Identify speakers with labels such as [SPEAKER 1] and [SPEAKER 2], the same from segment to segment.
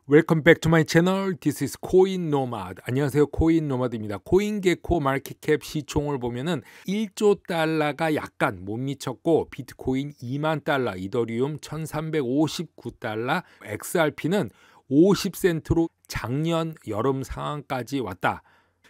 [SPEAKER 1] Welcome back to my channel. This is 코인 노마드. 안녕하세요. 코인 노마드입니다. 코인게코 마켓캡 시총을 보면은 1조 달러가 약간 못 미쳤고 비트코인 2만 달러, 이더리움 1359달러, XRP는 50센트로 작년 여름 상황까지 왔다.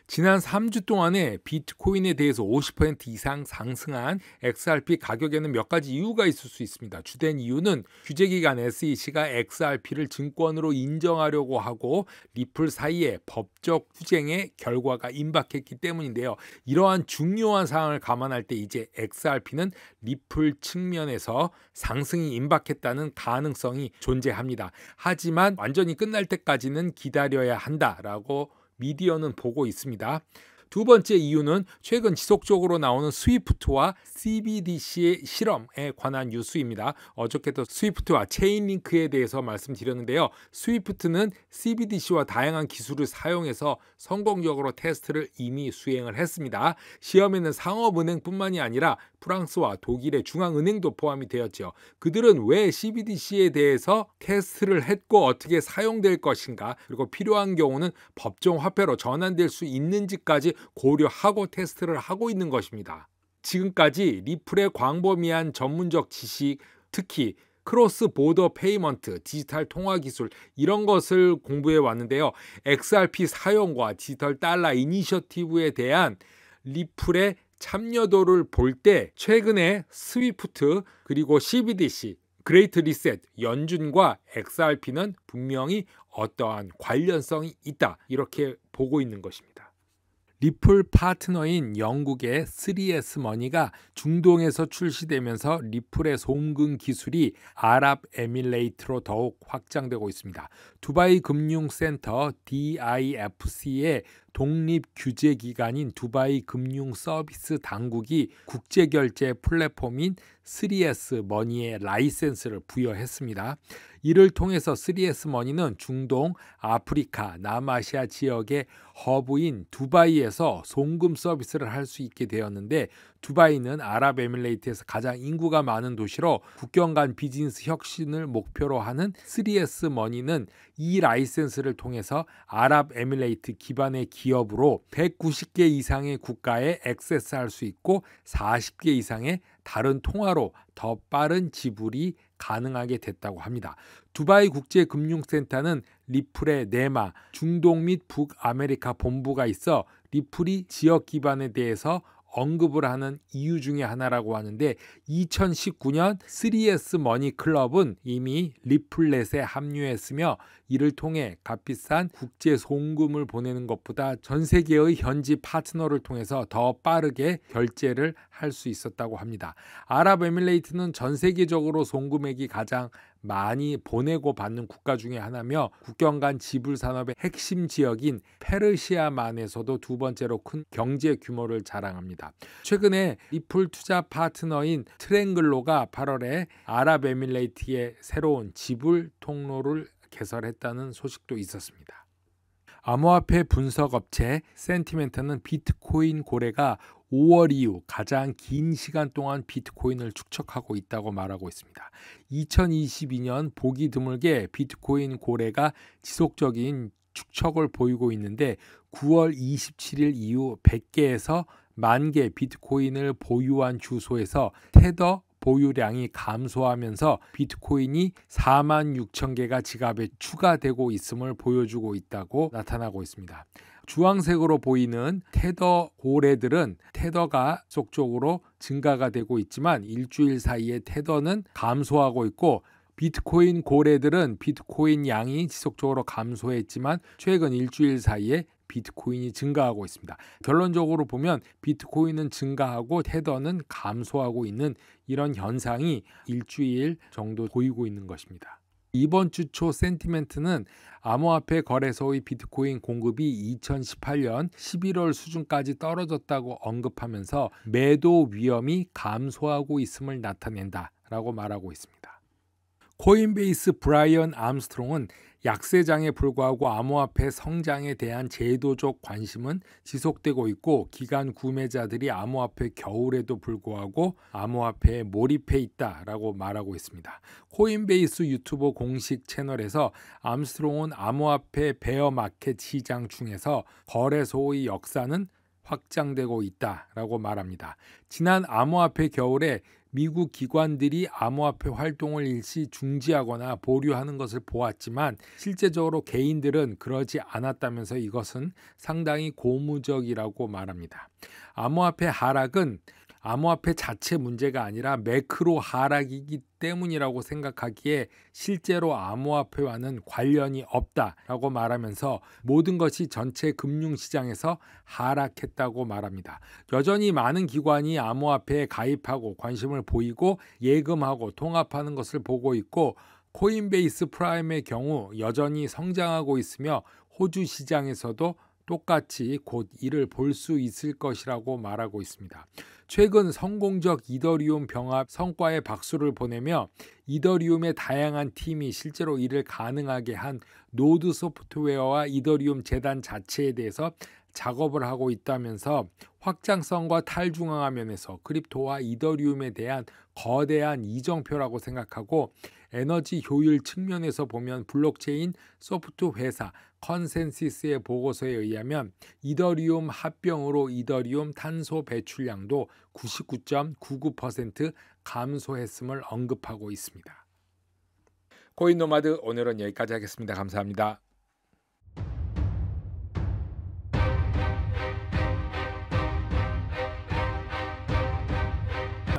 [SPEAKER 1] 지난 3주 동안에 비트코인에 대해서 50% 이상 상승한 XRP 가격에는 몇 가지 이유가 있을 수 있습니다. 주된 이유는 규제기관 SEC가 XRP를 증권으로 인정하려고 하고 리플 사이에 법적 투쟁의 결과가 임박했기 때문인데요. 이러한 중요한 사항을 감안할 때 이제 XRP는 리플 측면에서 상승이 임박했다는 가능성이 존재합니다. 하지만 완전히 끝날 때까지는 기다려야 한다라고 미디어는 보고 있습니다. 두 번째 이유는 최근 지속적으로 나오는 스위프트와 CBDC의 실험에 관한 뉴스입니다. 어저께도 스위프트와 체인링크에 대해서 말씀드렸는데요. 스위프트는 CBDC와 다양한 기술을 사용해서 성공적으로 테스트를 이미 수행을 했습니다. 시험에는 상업은행뿐만이 아니라 프랑스와 독일의 중앙은행도 포함이 되었죠. 그들은 왜 CBDC에 대해서 테스트를 했고 어떻게 사용될 것인가, 그리고 필요한 경우는 법정 화폐로 전환될 수 있는지까지 고려하고 테스트를 하고 있는 것입니다. 지금까지 리플의 광범위한 전문적 지식, 특히 크로스 보더 페이먼트, 디지털 통화 기술 이런 것을 공부해 왔는데요. XRP 사용과 디지털 달러 이니셔티브에 대한 리플의 참여도를 볼 때 최근에 스위프트 그리고 CBDC, 그레이트 리셋, 연준과 XRP는 분명히 어떠한 관련성이 있다, 이렇게 보고 있는 것입니다. 리플 파트너인 영국의 3S 머니가 중동에서 출시되면서 리플의 송금 기술이 아랍에미레이트로 더욱 확장되고 있습니다. 두바이 금융센터 DIFC의 독립규제기관인 두바이 금융서비스 당국이 국제결제 플랫폼인 3S 머니의 라이센스를 부여했습니다. 이를 통해서 3S 머니는 중동, 아프리카, 남아시아 지역의 허브인 두바이에서 송금 서비스를 할 수 있게 되었는데, 두바이는 아랍에미레이트에서 가장 인구가 많은 도시로 국경 간 비즈니스 혁신을 목표로 하는 3S 머니는 이 라이센스를 통해서 아랍에미레이트 기반의 기업으로 190개 이상의 국가에 액세스할 수 있고 40개 이상의 다른 통화로 더 빠른 지불이 가능하게 됐다고 합니다. 두바이 국제금융센터는 리플의 네마, 중동 및 북아메리카 본부가 있어 리플이 지역 기반에 대해서 언급을 하는 이유 중에 하나라고 하는데, 2019년 3S 머니 클럽은 이미 리플렛에 합류했으며 이를 통해 값비싼 국제 송금을 보내는 것보다 전 세계의 현지 파트너를 통해서 더 빠르게 결제를 할 수 있었다고 합니다. 아랍에미레이트는 전 세계적으로 송금액이 가장 많이 보내고 받는 국가 중에 하나며 국경 간 지불 산업의 핵심 지역인 페르시아만에서도 두 번째로 큰 경제 규모를 자랑합니다. 최근에 리플 투자 파트너인 트랭글로가 8월에 아랍에미레이트의 새로운 지불 통로를 개설했다는 소식도 있었습니다. 암호화폐 분석 업체 센티멘트는 비트코인 고래가 5월 이후 가장 긴 시간 동안 비트코인을 축적하고 있다고 말하고 있습니다. 2022년 보기 드물게 비트코인 고래가 지속적인 축적을 보이고 있는데 9월 27일 이후 100개에서 10,000개 비트코인을 보유한 주소에서 테더 보유량이 감소하면서 비트코인이 46,000개가 지갑에 추가되고 있음을 보여주고 있다고 나타나고 있습니다. 주황색으로 보이는 테더 고래들은 테더가 지속적으로 증가가 되고 있지만 일주일 사이에 테더는 감소하고 있고, 비트코인 고래들은 비트코인 양이 지속적으로 감소했지만 최근 일주일 사이에 비트코인이 증가하고 있습니다. 결론적으로 보면 비트코인은 증가하고 테더는 감소하고 있는 이런 현상이 일주일 정도 보이고 있는 것입니다. 이번 주 초 센티멘트는 암호화폐 거래소의 비트코인 공급이 2018년 11월 수준까지 떨어졌다고 언급하면서 매도 위험이 감소하고 있음을 나타낸다라고 말하고 있습니다. 코인베이스 브라이언 암스트롱은 약세장에 불구하고 암호화폐 성장에 대한 제도적 관심은 지속되고 있고 기관 구매자들이 암호화폐 겨울에도 불구하고 암호화폐에 몰입해 있다라고 말하고 있습니다. 코인베이스 유튜버 공식 채널에서 암스트롱은 암호화폐 베어 마켓 시장 중에서 거래소의 역사는 확장되고 있다라고 말합니다. 지난 암호화폐 겨울에 미국 기관들이 암호화폐 활동을 일시 중지하거나 보류하는 것을 보았지만 실제적으로 개인들은 그러지 않았다면서 이것은 상당히 고무적이라고 말합니다. 암호화폐 하락은 암호화폐 자체 문제가 아니라 매크로 하락이기 때문이라고 생각하기에 실제로 암호화폐와는 관련이 없다라고 말하면서 모든 것이 전체 금융시장에서 하락했다고 말합니다. 여전히 많은 기관이 암호화폐에 가입하고 관심을 보이고 예금하고 통합하는 것을 보고 있고 코인베이스 프라임의 경우 여전히 성장하고 있으며 호주 시장에서도 똑같이 곧 이를 볼 수 있을 것이라고 말하고 있습니다. 최근 성공적 이더리움 병합 성과에 박수를 보내며 이더리움의 다양한 팀이 실제로 이를 가능하게 한 노드 소프트웨어와 이더리움 재단 자체에 대해서 작업을 하고 있다면서 확장성과 탈중앙화 면에서 크립토와 이더리움에 대한 거대한 이정표라고 생각하고 에너지 효율 측면에서 보면 블록체인 소프트 회사 컨센시스의 보고서에 의하면 이더리움 합병으로 이더리움 탄소 배출량도 99.99% 감소했음을 언급하고 있습니다. 코인노마드 오늘은 여기까지 하겠습니다. 감사합니다.